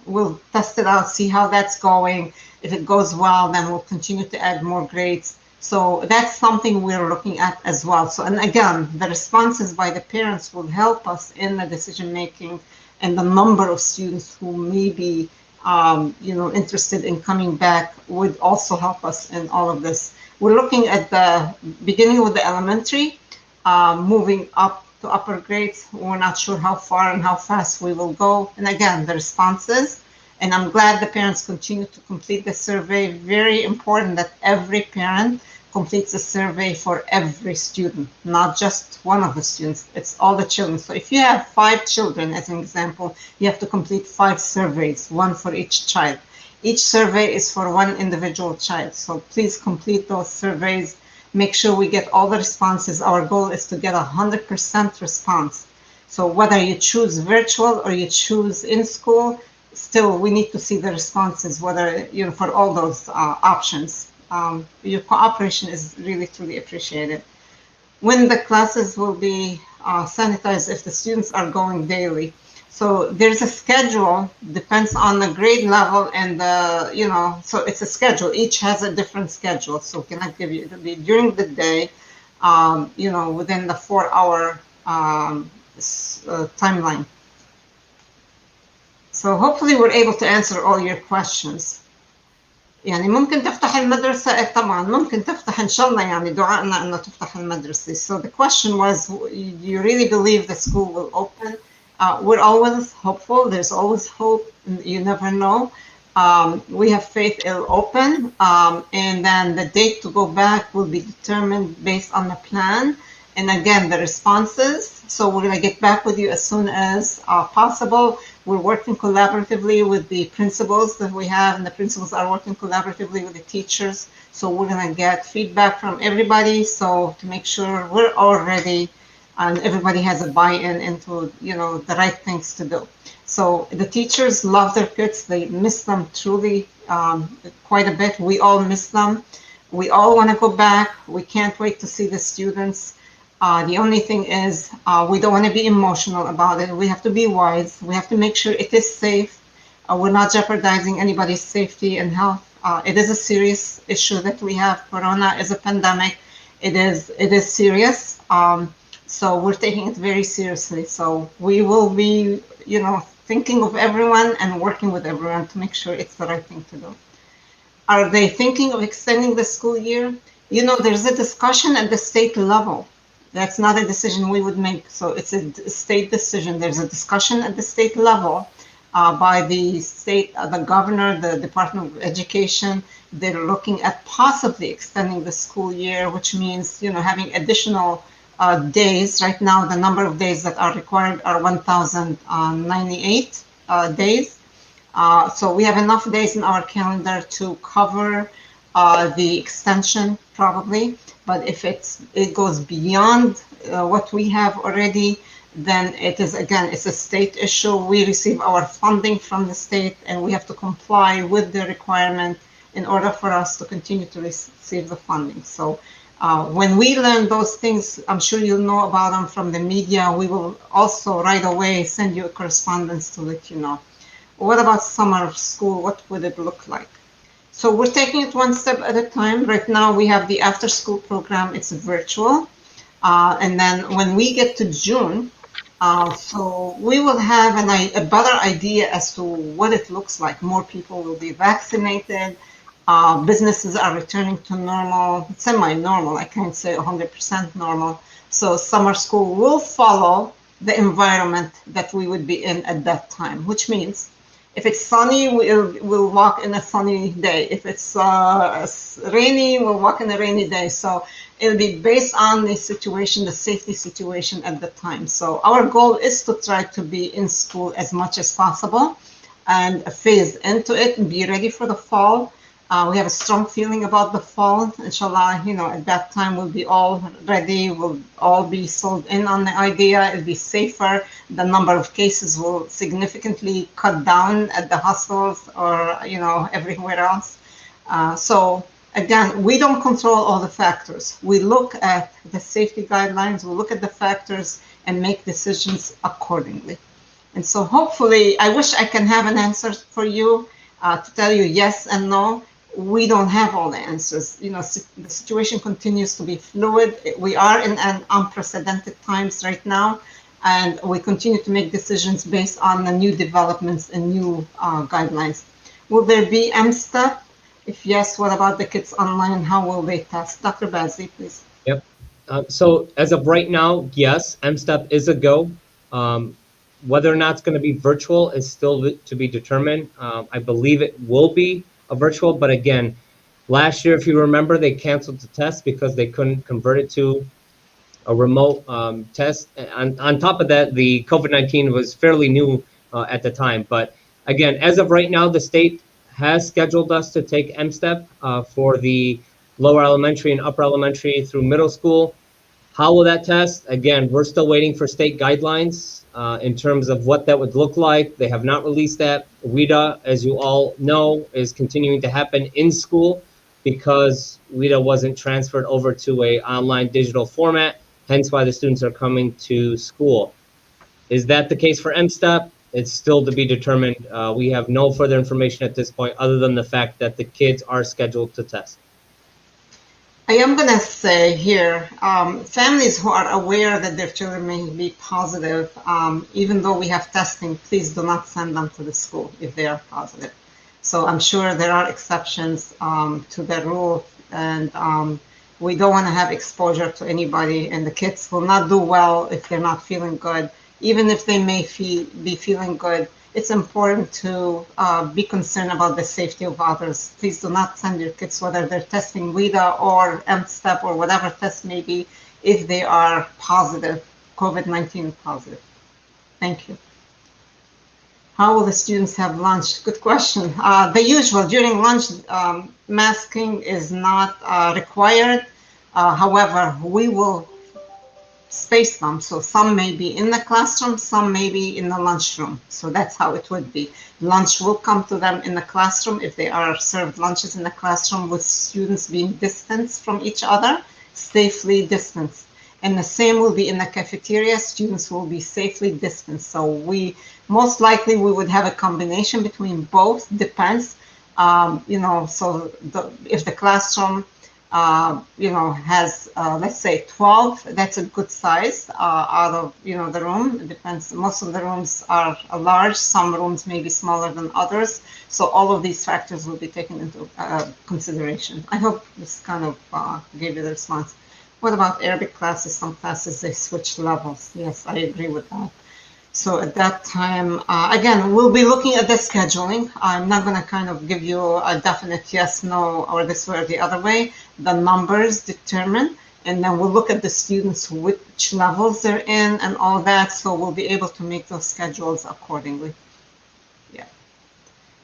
we'll test it out, see how that's going. If it goes well, then we'll continue to add more grades. So that's something we're looking at as well. So, and again, the responses by the parents will help us in the decision making and the number of students who may be, interested in coming back would also help us in all of this. We're looking at the beginning with the elementary, moving up to upper grades. We're not sure how far and how fast we will go. And again, the responses. And I'm glad the parents continue to complete the survey. Very important that every parent completes a survey for every student, not just one of the students. It's all the children. So if you have 5 children, as an example, you have to complete 5 surveys, one for each child. Each survey is for one individual child. So please complete those surveys. Make sure we get all the responses. Our goal is to get 100% response. So whether you choose virtual or you choose in school, still we need to see the responses, whether, for all those options. Your cooperation is really truly appreciated. When the classes will be sanitized if the students are going daily. So there's a schedule, depends on the grade level and so it's a schedule. Each has a different schedule. So cannot give you, it'll be during the day, within the 4-hour timeline. So hopefully we're able to answer all your questions. يعني ممكن تفتح المدرسة طبعا ممكن تفتح إن شاء الله يعني دعائنا إنه تفتح المدرسة. So the question was, you really believe the school will open? We're always hopeful. There's always hope. You never know. We have faith it'll open, and then the date to go back will be determined based on the plan. And again, the responses. So we're going to get back with you as soon as possible. We're working collaboratively with the principals that we have, and the principals are working collaboratively with the teachers. So we're going to get feedback from everybody. So to make sure we're all ready and everybody has a buy-in into, the right things to do. So the teachers love their kids. They miss them truly quite a bit. We all miss them. We all want to go back. We can't wait to see the students. The only thing is we don't want to be emotional about it. We have to be wise. We have to make sure it is safe. We're not jeopardizing anybody's safety and health. It is a serious issue that we have. Corona is a pandemic. It is serious. So we're taking it very seriously. So we will be, thinking of everyone and working with everyone to make sure it's the right thing to do. Are they thinking of extending the school year? There's a discussion at the state level. That's not a decision we would make. So it's a state decision. There's a discussion at the state level by the state, the governor, the Department of Education. They're looking at possibly extending the school year, which means, having additional days. Right now, the number of days that are required are 1,098 days. So we have enough days in our calendar to cover the extension probably. But if it goes beyond what we have already, then it is, again, it's a state issue. We receive our funding from the state and we have to comply with the requirement in order for us to continue to receive the funding. So when we learn those things, I'm sure you'll know about them from the media. We will also right away send you a correspondence to let you know. What about summer school? What would it look like? So we're taking it one step at a time. Right now we have the after school program. It's virtual. And then when we get to June, so we will have a better idea as to what it looks like. More people will be vaccinated. Businesses are returning to normal, semi-normal. I can't say 100% normal. So summer school will follow the environment that we would be in at that time, which means if it's sunny, we'll walk in a sunny day. If it's rainy, we'll walk in a rainy day. So it'll be based on the situation, the safety situation at the time. So our goal is to try to be in school as much as possible and phase into it and be ready for the fall. We have a strong feeling about the fall. Inshallah, at that time we'll be all ready. We'll all be sold in on the idea. It'll be safer. The number of cases will significantly cut down at the hospitals or, everywhere else. So again, we don't control all the factors. We look at the safety guidelines. We look at the factors and make decisions accordingly. And so hopefully, I wish I can have an answer for you to tell you yes and no. we don't have all the answers. The situation continues to be fluid. We are in an unprecedented times right now, and we continue to make decisions based on the new developments and new guidelines. Will there be MSTEP? If yes, what about the kids online? How will they test? Dr. Bazzi, please. Yep. So as of right now, yes, MSTEP is a go. Whether or not it's going to be virtual is still to be determined. I believe it will be a virtual, but again, last year, if you remember, they canceled the test because they couldn't convert it to a remote test. On top of that, the COVID-19 was fairly new at the time. But again, as of right now, the state has scheduled us to take MSTEP for the lower elementary and upper elementary through middle school. How will that test? Again, we're still waiting for state guidelines in terms of what that would look like. They have not released that. WIDA, as you all know, is continuing to happen in school because WIDA wasn't transferred over to a online digital format, hence why the students are coming to school. Is that the case for MSTEP? It's still to be determined. We have no further information at this point other than the fact that the kids are scheduled to test. I am going to say here, families who are aware that their children may be positive, even though we have testing, please do not send them to the school if they are positive. So I'm sure there are exceptions to the rule, and we don't want to have exposure to anybody, and the kids will not do well if they're not feeling good. Even if they may be feeling good, it's important to be concerned about the safety of others. Please do not send your kids, whether they're testing WIDA or MSTEP or whatever test may be, if they are positive, COVID-19 positive. Thank you. How will the students have lunch? Good question. The usual, during lunch, masking is not required. However, we will space them. So some may be in the classroom, some may be in the lunchroom. So that's how it would be. Lunch will come to them in the classroom if they are served lunches in the classroom, with students being distanced from each other, safely distanced. And the same will be in the cafeteria. Students will be safely distanced. So most likely we would have a combination between both, depends. So if the classroom has, let's say 12, that's a good size out of, the room. It depends. Most of the rooms are large. Some rooms may be smaller than others. So all of these factors will be taken into consideration. I hope this kind of gave you the response. What about Arabic classes? Some classes, they switch levels. Yes, I agree with that. So at that time, again, we'll be looking at the scheduling. I'm not going to kind of give you a definite yes, no, or this way or the other way. The numbers determine, and then we'll look at the students, which levels they're in and all that. So we'll be able to make those schedules accordingly. Yeah.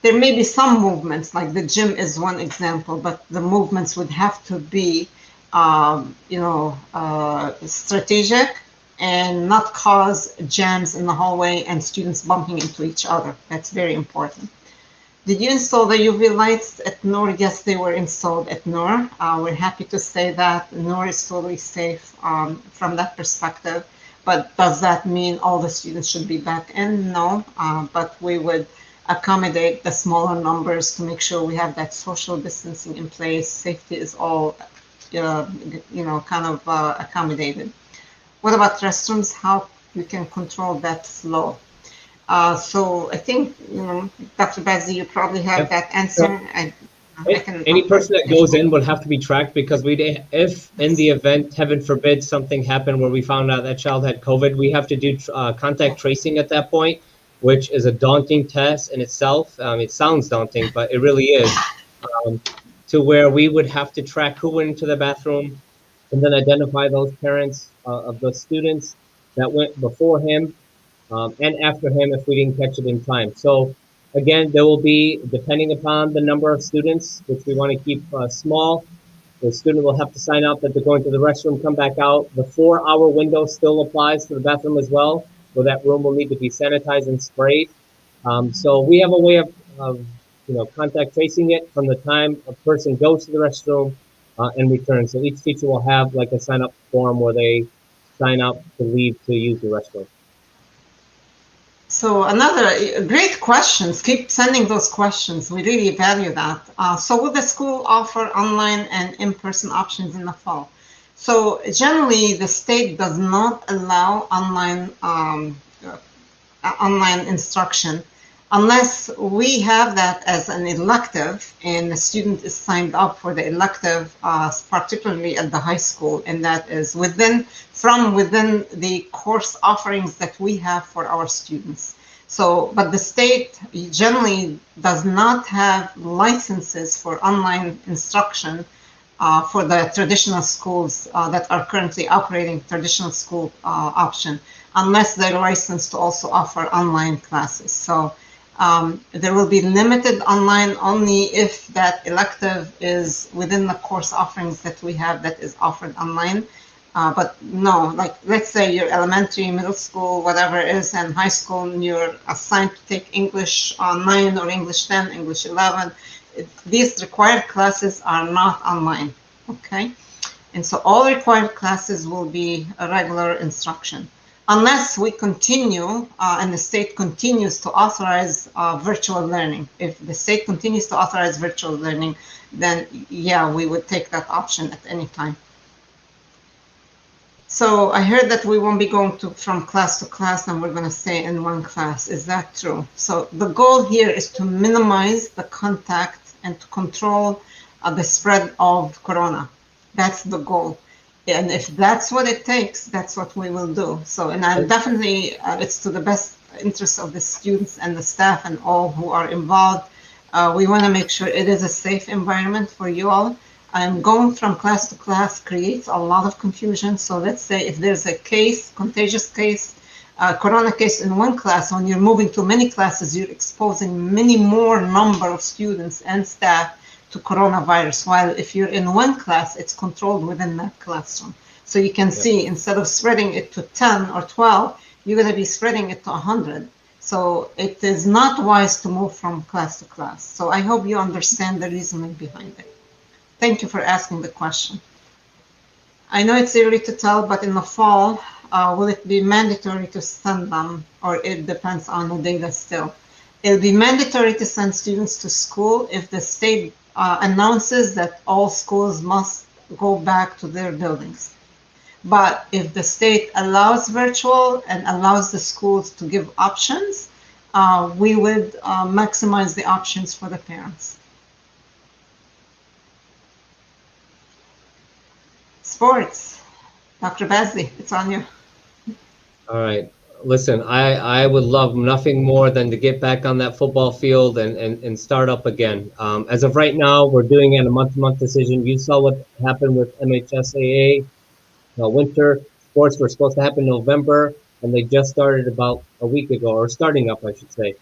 There may be some movements, like the gym is one example, but the movements would have to be, strategic, and not cause jams in the hallway and students bumping into each other. That's very important. Did you install the UV lights at Noor? Yes, they were installed at Noor. We're happy to say that Noor is totally safe from that perspective. But does that mean all the students should be back in? No, but we would accommodate the smaller numbers to make sure we have that social distancing in place. Safety is all, accommodated. What about restrooms? How we can control that flow? So I think, Dr. Bazzi, you probably have that answer. Any person that goes in would have to be tracked, because if in the event, heaven forbid, something happened where we found out that child had COVID, we have to do contact tracing at that point, which is a daunting task in itself. It sounds daunting, but it really is. To where we would have to track who went into the bathroom, and then identify those parents of the students that went before him and after him if we didn't catch it in time. So again, there will be, depending upon the number of students, which we want to keep small, the student will have to sign up that they're going to the restroom, come back out. The 4-hour window still applies to the bathroom as well, where that room will need to be sanitized and sprayed. So we have a way of contact tracing it from the time a person goes to the restroom and return. So each teacher will have like a sign up form where they sign up to leave to use the restroom. So another great questions. Keep sending those questions. We really value that. So will the school offer online and in-person options in the fall? So generally, the state does not allow online instruction unless we have that as an elective and the student is signed up for the elective, particularly at the high school, and that is within the course offerings that we have for our students. So, but the state generally does not have licenses for online instruction for the traditional schools that are currently operating traditional school option, unless they're licensed to also offer online classes. So there will be limited online only if that elective is within the course offerings that we have that is offered online. But no, like let's say you're elementary, middle school, whatever it is, and high school, and you're assigned to take English 9 or English 10, English 11. These required classes are not online, okay? And so all required classes will be a regular instruction. Unless we continue and the state continues to authorize virtual learning. If the state continues to authorize virtual learning, then yeah, we would take that option at any time. So I heard that we won't be going from class to class and we're going to stay in one class. Is that true? So the goal here is to minimize the contact and to control the spread of corona. That's the goal. And if that's what it takes, that's what we will do. So, and I'm definitely, it's to the best interest of the students and the staff and all who are involved. We want to make sure it is a safe environment for you all. And going from class to class creates a lot of confusion. So let's say if there's a case, contagious case, corona case in one class, when you're moving to many classes, you're exposing many more number of students and staff to coronavirus, while if you're in one class, it's controlled within that classroom. So you can see, instead of spreading it to 10 or 12, you're going to be spreading it to 100. So it is not wise to move from class to class. So I hope you understand the reasoning behind it. Thank you for asking the question. I know it's early to tell, but in the fall, will it be mandatory to send them, or it depends on the data still? It'll be mandatory to send students to school if the state announces that all schools must go back to their buildings. But if the state allows virtual and allows the schools to give options, we would maximize the options for the parents. Sports. Dr. Bazzi, it's on you. All right. Listen, I would love nothing more than to get back on that football field and start up again. As of right now, we're doing it a month-to-month decision. You saw what happened with MHSAA. Winter sports were supposed to happen in November, and they just started about a week ago, or starting up, I should say.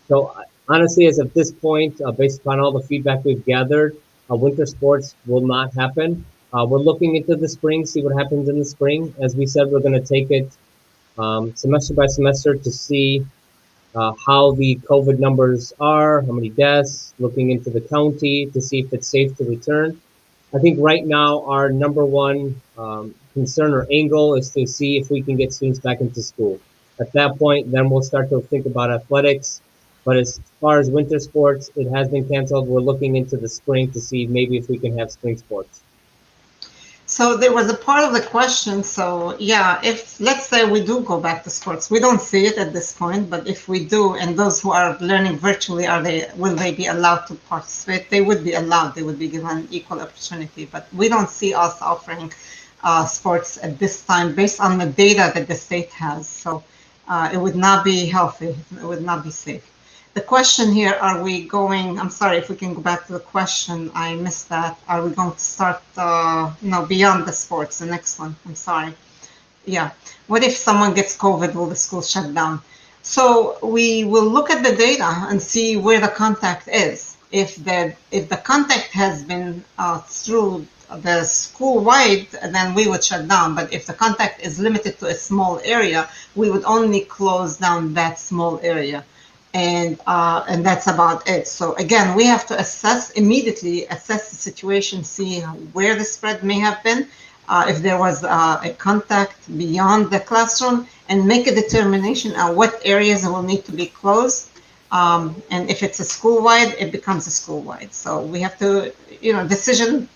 So honestly, as of this point, based upon all the feedback we've gathered, winter sports will not happen. We're looking into the spring, see what happens in the spring. As we said, we're going to take it semester by semester to see how the COVID numbers are, how many deaths, looking into the county to see if it's safe to return. I think right now our number one concern or angle is to see if we can get students back into school. At that point, then we'll start to think about athletics. But as far as winter sports, it has been canceled. We're looking into the spring to see maybe if we can have spring sports. So there was a part of the question. So yeah, if let's say we do go back to sports, we don't see it at this point, but if we do, and those who are learning virtually, will they be allowed to participate? They would be allowed. They would be given equal opportunity. But we don't see us offering sports at this time based on the data that the state has. So it would not be healthy. It would not be safe. The question here, are we going, I'm sorry, if we can go back to the question, I missed that. Are we going to start, beyond the sports, the next one, I'm sorry. Yeah, what if someone gets COVID, will the school shut down? So we will look at the data and see where the contact is. If the contact has been through the school-wide, then we would shut down. But if the contact is limited to a small area, we would only close down that small area. And that's about it. So again, we have to immediately assess the situation, see where the spread may have been, if there was a contact beyond the classroom, and make a determination on what areas will need to be closed. And if it's a school-wide, it becomes a school-wide. So we have to, decision.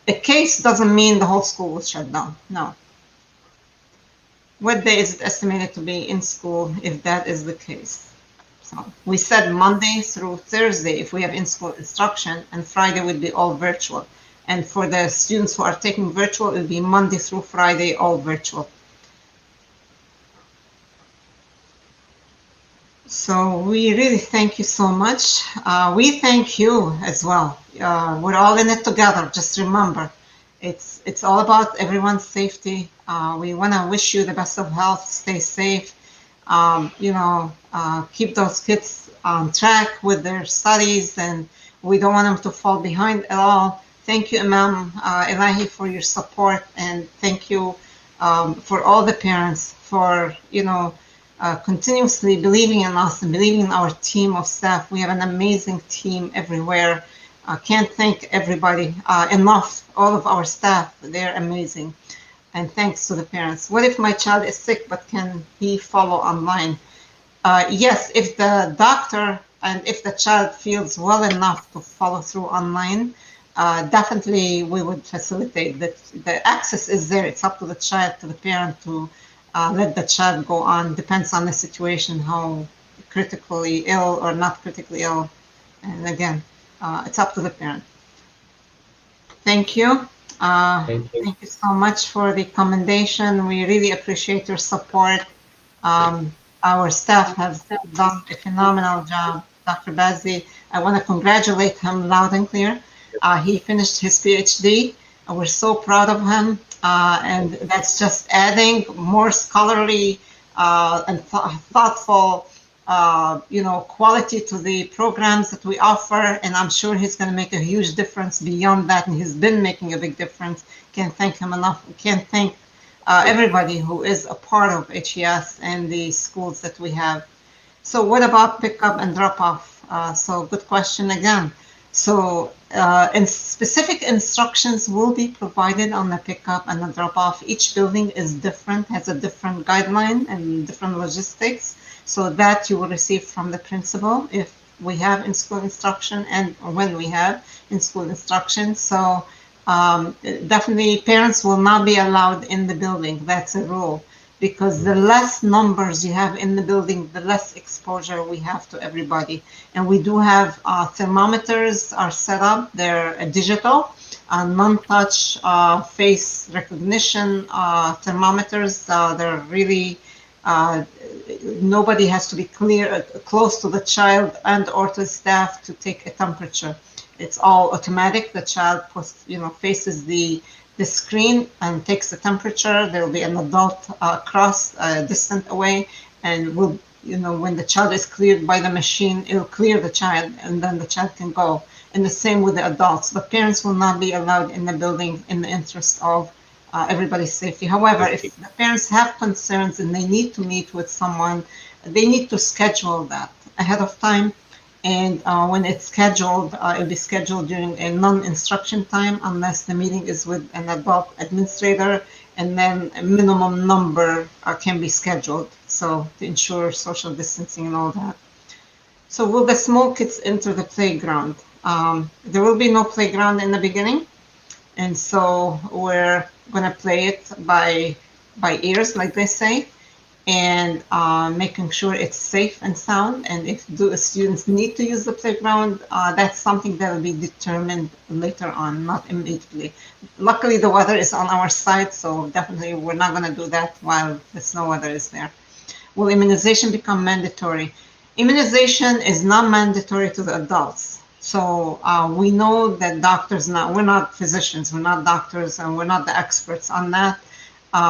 A case doesn't mean the whole school will shut down. No. What day is it estimated to be in school if that is the case? So we said Monday through Thursday if we have in-school instruction, and Friday would be all virtual. And for the students who are taking virtual, it will be Monday through Friday, all virtual. So we really thank you so much. We thank you as well. We're all in it together. Just remember, it's all about everyone's safety. We want to wish you the best of health. Stay safe. Keep those kids on track with their studies, and we don't want them to fall behind at all. Thank you, Imam Elahi, for your support, and thank you for all the parents for, continuously believing in us and believing in our team of staff. We have an amazing team everywhere. Can't thank everybody enough. All of our staff, they're amazing. And thanks to the parents. What if my child is sick, but can he follow online? Yes, if the doctor and if the child feels well enough to follow through online, definitely we would facilitate that. The access is there. It's up to the child, to the parent to let the child go on. Depends on the situation, how critically ill or not critically ill. And again, it's up to the parent. Thank you. Thank you so much for the commendation. We really appreciate your support. Our staff has done a phenomenal job. Dr. Bazzi, I want to congratulate him loud and clear. He finished his PhD. We're so proud of him. And that's just adding more scholarly and thoughtful, quality to the programs that we offer. And I'm sure he's going to make a huge difference beyond that. And he's been making a big difference. Can't thank him enough. Can't thank everybody who is a part of HES and the schools that we have. So what about pickup and drop off? So good question again. So and specific instructions will be provided on the pickup and the drop off. Each building is different, has a different guideline and different logistics. So that you will receive from the principal if we have in-school instruction and when we have in-school instruction. So definitely parents will not be allowed in the building. That's a rule, because the less numbers you have in the building, the less exposure we have to everybody. And we do have thermometers are set up. They're digital, non-touch face recognition thermometers. They're really, nobody has to be close to the child and or to staff to take a temperature. It's all automatic. The child faces the screen and takes the temperature. There will be an adult across distant away, and will, when the child is cleared by the machine, it will clear the child, and then the child can go. And the same with the adults. But parents will not be allowed in the building in the interest of everybody's safety. However, if the parents have concerns and they need to meet with someone, they need to schedule that ahead of time. And when it's scheduled, it'll be scheduled during a non-instruction time unless the meeting is with an adult administrator, and then a minimum number can be scheduled, so to ensure social distancing and all that. So will the small kids enter the playground? There will be no playground in the beginning, and so we're going to play it by ears, like they say, and making sure it's safe and sound. And if the students need to use the playground, that's something that will be determined later on, not immediately. Luckily, the weather is on our side, so definitely we're not going to do that while the snow weather is there. Will immunization become mandatory? Immunization is not mandatory to the adults. So we know that we're not physicians, we're not doctors, and we're not the experts on that.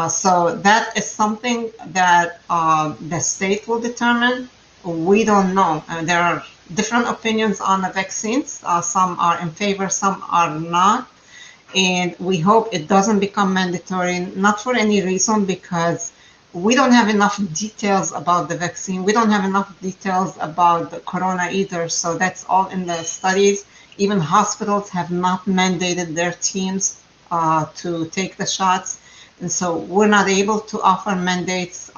So that is something that the state will determine. We don't know. There are different opinions on the vaccines. Some are in favor, some are not. And we hope it doesn't become mandatory, not for any reason, because we don't have enough details about the vaccine. We don't have enough details about the corona either. So that's all in the studies. Even hospitals have not mandated their teams to take the shots. And so we're not able to offer mandates.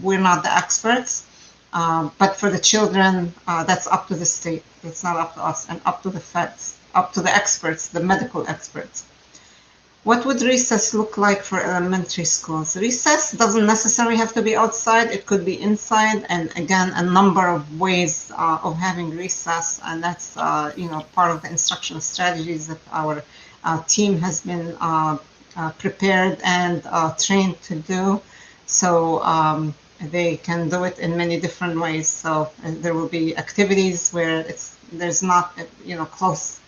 We're not the experts. But for the children, that's up to the state. It's not up to us, and up to the feds, up to the experts, the medical experts. What would recess look like for elementary schools? Recess doesn't necessarily have to be outside. It could be inside, and again, a number of ways of having recess, and that's part of the instructional strategies that our team has been prepared and trained to do. So they can do it in many different ways. So there will be activities where there's not close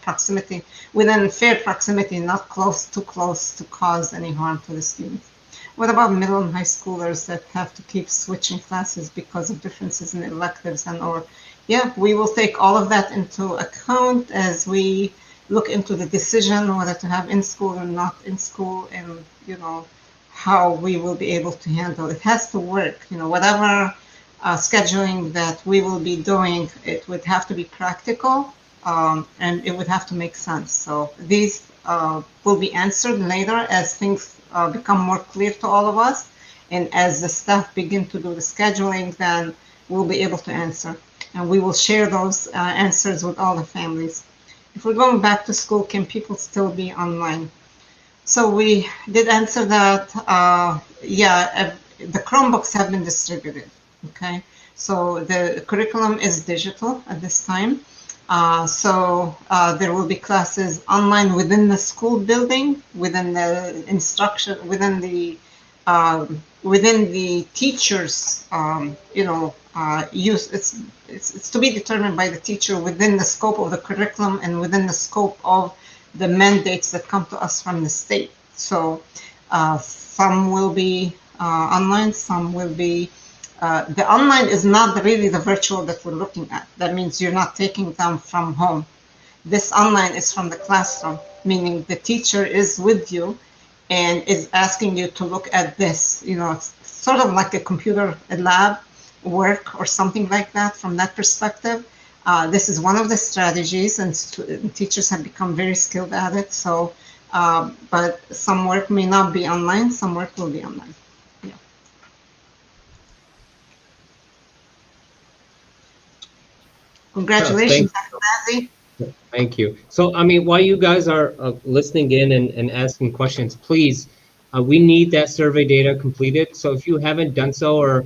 proximity, within fair proximity, not too close to cause any harm to the students. What about middle and high schoolers that have to keep switching classes because of differences in electives yeah, we will take all of that into account as we look into the decision whether to have in school or not in school, and how we will be able to handle it. It has to work. Whatever scheduling that we will be doing, it would have to be practical, and it would have to make sense. So these will be answered later as things become more clear to all of us, and as the staff begin to do the scheduling, then we'll be able to answer, and we will share those answers with all the families. If we're going back to school, can people still be online? So we did answer that. Yeah, the Chromebooks have been distributed. Okay, so the curriculum is digital at this time. So there will be classes online within the school building, within the instruction, within the teachers, use. It's to be determined by the teacher within the scope of the curriculum and within the scope of the mandates that come to us from the state. So some will be online, some will be. The online is not really the virtual that we're looking at. That means you're not taking them from home. This online is from the classroom, meaning the teacher is with you and is asking you to look at this. It's sort of like a computer lab work or something like that from that perspective. This is one of the strategies, and teachers have become very skilled at it. So, but some work may not be online, some work will be online. Congratulations, Bazzi. Thank you. So, while you guys are listening in and asking questions, please, we need that survey data completed. So if you haven't done so, or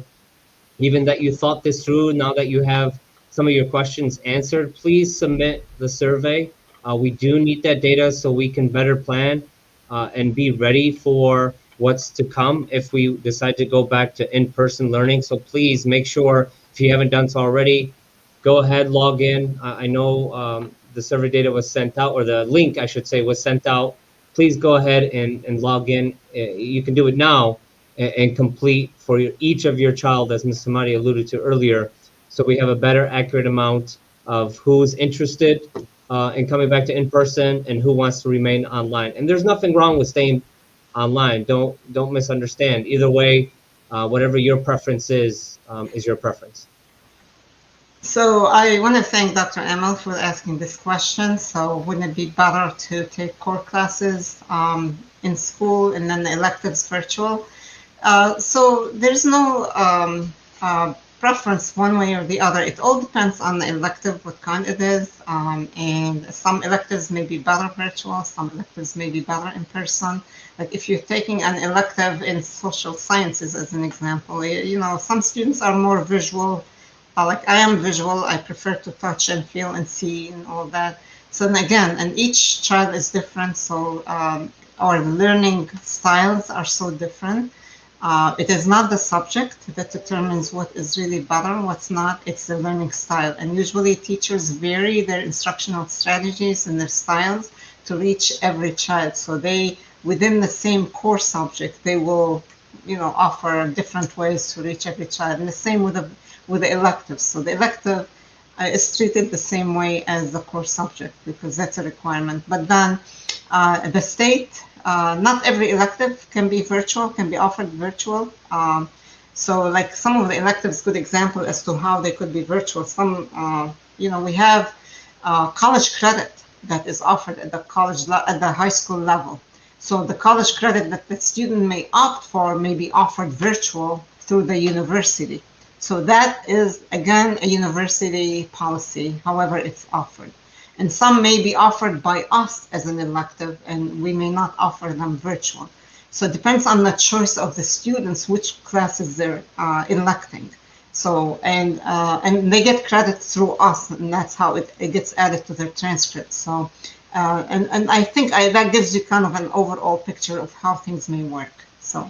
even that you thought this through, now that you have some of your questions answered, please submit the survey. We do need that data so we can better plan and be ready for what's to come if we decide to go back to in-person learning. So please make sure, if you haven't done so already, go ahead, log in. I know the survey data was sent out, or the link, I should say, was sent out. Please go ahead and log in. You can do it now and complete for each of your child, as Ms. Hamadeh alluded to earlier, so we have a better, accurate amount of who's interested in coming back to in-person and who wants to remain online. And there's nothing wrong with staying online. Don't misunderstand. Either way, whatever your preference is your preference. So I want to thank Dr. Emil for asking this question. So wouldn't it be better to take core classes in school and then the electives virtual? So there's no preference one way or the other. It all depends on the elective, what kind it is. And some electives may be better virtual, some electives may be better in person. Like if you're taking an elective in social sciences, as an example, some students are more visual. Like I am visual, I prefer to touch and feel and see and all that. So then again, and each child is different, so our learning styles are so different. It is not the subject that determines what is really better, what's not, it's the learning style. And usually teachers vary their instructional strategies and their styles to reach every child. So they, within the same core subject, they will, offer different ways to reach every child. And the same with the electives. So the elective is treated the same way as the core subject because that's a requirement. But then the state, not every elective can be virtual, can be offered virtual. So like some of the electives, good example as to how they could be virtual. Some, we have college credit that is offered at the at the high school level. So the college credit that the student may opt for may be offered virtual through the university. So that is, again, a university policy, however it's offered. And some may be offered by us as an elective, and we may not offer them virtual. So it depends on the choice of the students, which classes they're electing. So, and they get credit through us, and that's how it gets added to their transcript. So, and I think that gives you kind of an overall picture of how things may work. So,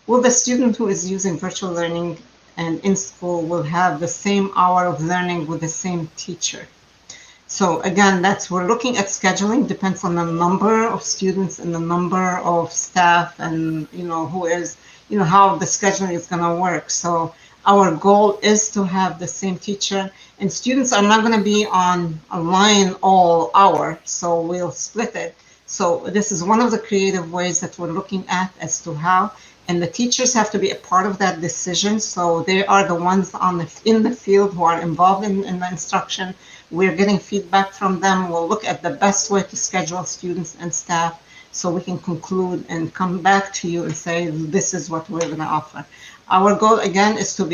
will the student who is using virtual learning and in school will have the same hour of learning with the same teacher? So again, we're looking at scheduling, depends on the number of students and the number of staff, and who is, how the scheduling is going to work. So our goal is to have the same teacher, and students are not going to be on a line all hour, so we'll split it. So this is one of the creative ways that we're looking at as to how, and the teachers have to be a part of that decision. So they are the ones in the field who are involved in the instruction. We're getting feedback from them. We'll look at the best way to schedule students and staff so we can conclude and come back to you and say, this is what we're going to offer. Our goal, again, is to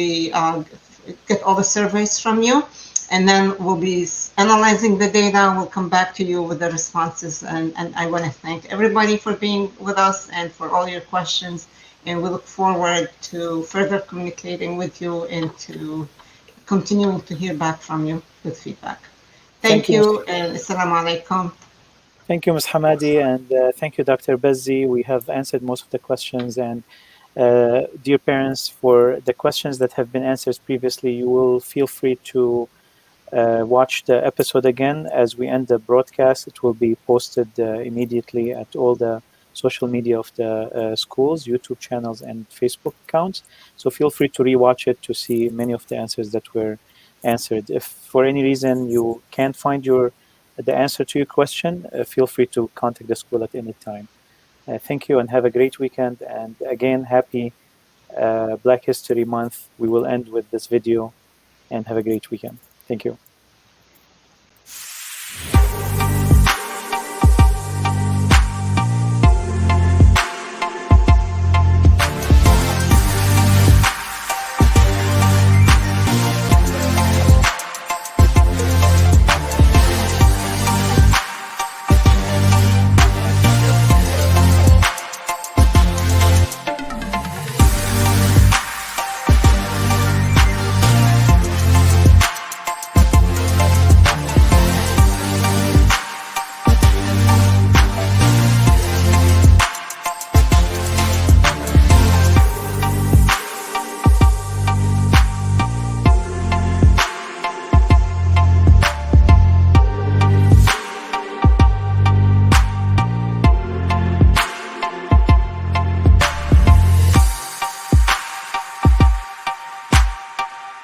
get all the surveys from you, and then we'll be analyzing the data. We'll come back to you with the responses. And I want to thank everybody for being with us and for all your questions. And we look forward to further communicating with you and to continuing to hear back from you with feedback. Thank you, and assalamu alaikum. Thank you, Ms. Hamadeh, and thank you, Dr. Bazzi. We have answered most of the questions, and dear parents, for the questions that have been answered previously, you will feel free to watch the episode again as we end the broadcast. It will be posted immediately at all the social media of the schools, YouTube channels, and Facebook accounts. So feel free to rewatch it to see many of the answers that were answered. If for any reason you can't find the answer to your question, feel free to contact the school at any time. Thank you and have a great weekend. And again, happy Black History Month. We will end with this video and have a great weekend. Thank you.